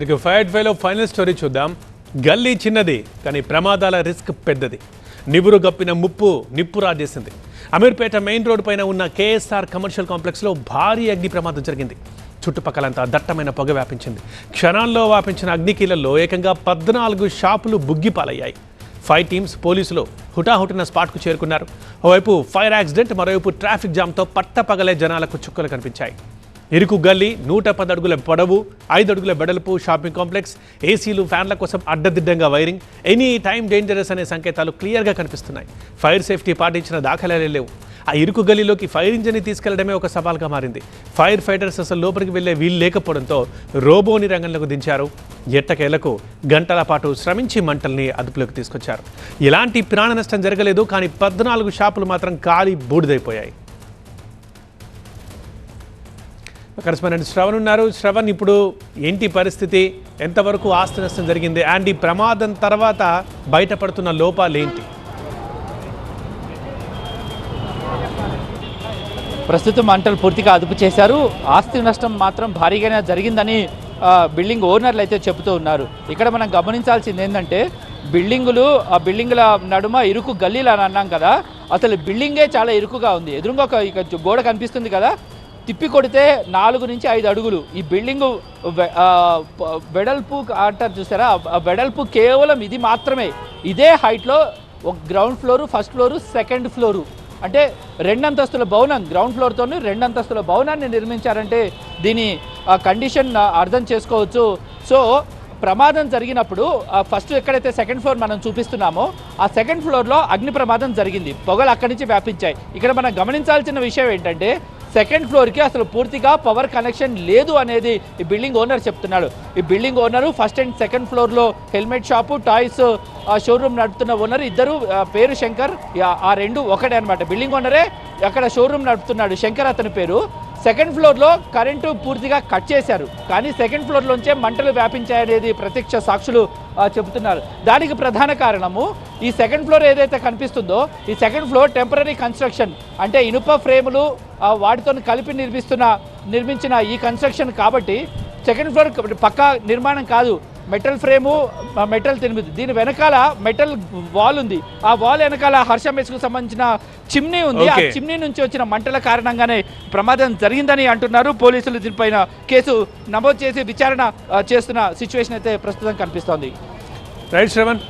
ఇక fight ఫైలో final story చూద్దాం. గల్లీ చిన్నది కానీ ప్రమాదాల రిస్క్ పెద్దది. నివురు గప్పిన ముప్పు నిప్పు రాజేసింది. అమీర్పేట మెయిన్ రోడ్ పైన ఉన్న కేఎస్ఆర్ కమర్షియల్ కాంప్లెక్స్లో భారీ అగ్ని ప్రమాదం జరిగింది. చుట్టుపక్కలంతా దట్టమైన పొగ వ్యాపించింది. క్షణాల్లో వ్యాపించిన అగ్నికీలల్లో ఏకంగా 14 షాపులు బుగ్గిపాలయ్యాయి. 5 టీమ్స్ పోలీసులు హుటాహుటిన స్పాట్కు చేరుకున్నారు. ఓవైపు ఫైర్ యాక్సిడెంట్, మరోవైపు ట్రాఫిక్ జామ్తో పట్టపగలే జనాలకు చుక్కలు కనిపించాయి. ఇరుకు గల్లీ, 110 అడుగుల పొడవు, 5 అడుగుల వెడల్పు షాపింగ్ కాంప్లెక్స్, ఏసీలు, ఫ్యాన్ల కోసం అడ్డదిడ్డంగా వైరింగ్, ఎనీ టైమ్ డేంజరస్ అనే సంకేతాలు క్లియర్గా కనిపిస్తున్నాయి. ఫైర్ సేఫ్టీ పాటించిన దాఖలాలే లేవు. ఆ ఇరుకు గల్లీలోకి ఫైర్ ఇంజిన్ని తీసుకెళ్లడమే ఒక సవాల్గా మారింది. ఫైర్ ఫైటర్స్ అసలు లోపలికి వెళ్లే వీలు లేకపోవడంతో రోబోని రంగంలోకి దించారు. ఎట్టకేలకు గంటల పాటు శ్రమించి మంటల్ని అదుపులోకి తీసుకొచ్చారు. ఎలాంటి ప్రాణ నష్టం జరగలేదు, కానీ 14 షాపులు మాత్రం కాలి బూడిదైపోయాయి. కరెస్పాండెంట్ శ్రవణ్ ఉన్నారు. శ్రవణ్, ఇప్పుడు ఏంటి పరిస్థితి? ఎంతవరకు ఆస్తి నష్టం జరిగింది? అండ్ ఈ ప్రమాదం తర్వాత బయటపడుతున్న లోపాలు ఏంటి? ప్రస్తుతం మంటలు పూర్తిగా అదుపు చేశారు. ఆస్తి నష్టం మాత్రం భారీగానే జరిగిందని బిల్డింగ్ ఓనర్లు అయితే చెబుతూ ఉన్నారు. ఇక్కడ మనం గమనించాల్సింది ఏంటంటే ఆ బిల్డింగుల నడుమ ఇరుకు గల్లీలు అని అన్నాం కదా, అసలు బిల్డింగే చాలా ఇరుకుగా ఉంది. ఎదురుగా ఒక గోడ కనిపిస్తుంది కదా, తిప్పి కొడితే 4 నుంచి 5 అడుగులు. ఈ బిల్డింగు వెడల్పు అంటారు చూసారా, ఆ వెడల్పు కేవలం ఇది మాత్రమే. ఇదే హైట్లో ఒక ground floor, first floor, second floor, అంటే 2 అంతస్తుల భవనం, గ్రౌండ్ ఫ్లోర్తో 2 అంతస్తుల భవనాన్ని నిర్మించారంటే దీని కండిషన్ అర్థం చేసుకోవచ్చు. సో ప్రమాదం జరిగినప్పుడు ఫస్ట్ ఎక్కడైతే సెకండ్ ఫ్లోర్ మనం చూపిస్తున్నామో ఆ సెకండ్ ఫ్లోర్లో అగ్ని ప్రమాదం జరిగింది. పొగలు అక్కడి నుంచి వ్యాపించాయి. ఇక్కడ మనం గమనించాల్సిన విషయం ఏంటంటే సెకండ్ ఫ్లోర్కి అసలు పూర్తిగా పవర్ కనెక్షన్ లేదు అనేది ఈ బిల్డింగ్ ఓనర్ చెప్తున్నాడు. ఈ building owner first and second ఫ్లోర్లో హెల్మెట్ షాపు, టాయ్స్ షోరూమ్ నడుపుతున్న ఓనర్ ఇద్దరు పేరు శంకర్. ఆ రెండు ఒకటే అనమాట. బిల్డింగ్ ఓనరే అక్కడ షోరూమ్ నడుపుతున్నాడు, శంకర్ అతని పేరు. సెకండ్ ఫ్లోర్లో కరెంటు పూర్తిగా కట్ చేశారు, కానీ సెకండ్ ఫ్లోర్లోంచే మంటలు వ్యాపించాయనేది ప్రత్యక్ష సాక్షులు చెబుతున్నారు. దానికి ప్రధాన కారణము ఈ సెకండ్ ఫ్లోర్ ఏదైతే కనిపిస్తుందో ఈ సెకండ్ ఫ్లోర్ టెంపరీ కన్స్ట్రక్షన్, అంటే ఇనుప ఫ్రేములు వాటితో కలిపి నిర్మించిన ఈ కన్స్ట్రక్షన్ కాబట్టి సెకండ్ ఫ్లోర్ పక్కా నిర్మాణం కాదు. మెటల్ ఫ్రేము, మెటల్ తిరిమిది, దీని వెనకాల మెటల్ వాల్ ఉంది. ఆ వాల్ వెనకాల హర్ష మెస్కు సంబంధించిన చిమ్నీ ఉంది. ఆ చిమ్నీ నుంచి వచ్చిన మంటల కారణంగానే ప్రమాదం జరిగిందని అంటున్నారు పోలీసులు. దీనిపైన కేసు నమోదు చేసి విచారణ చేస్తున్న సిచ్యువేషన్ అయితే ప్రస్తుతం కనిపిస్తోంది. రైట్ శ్రవణ్.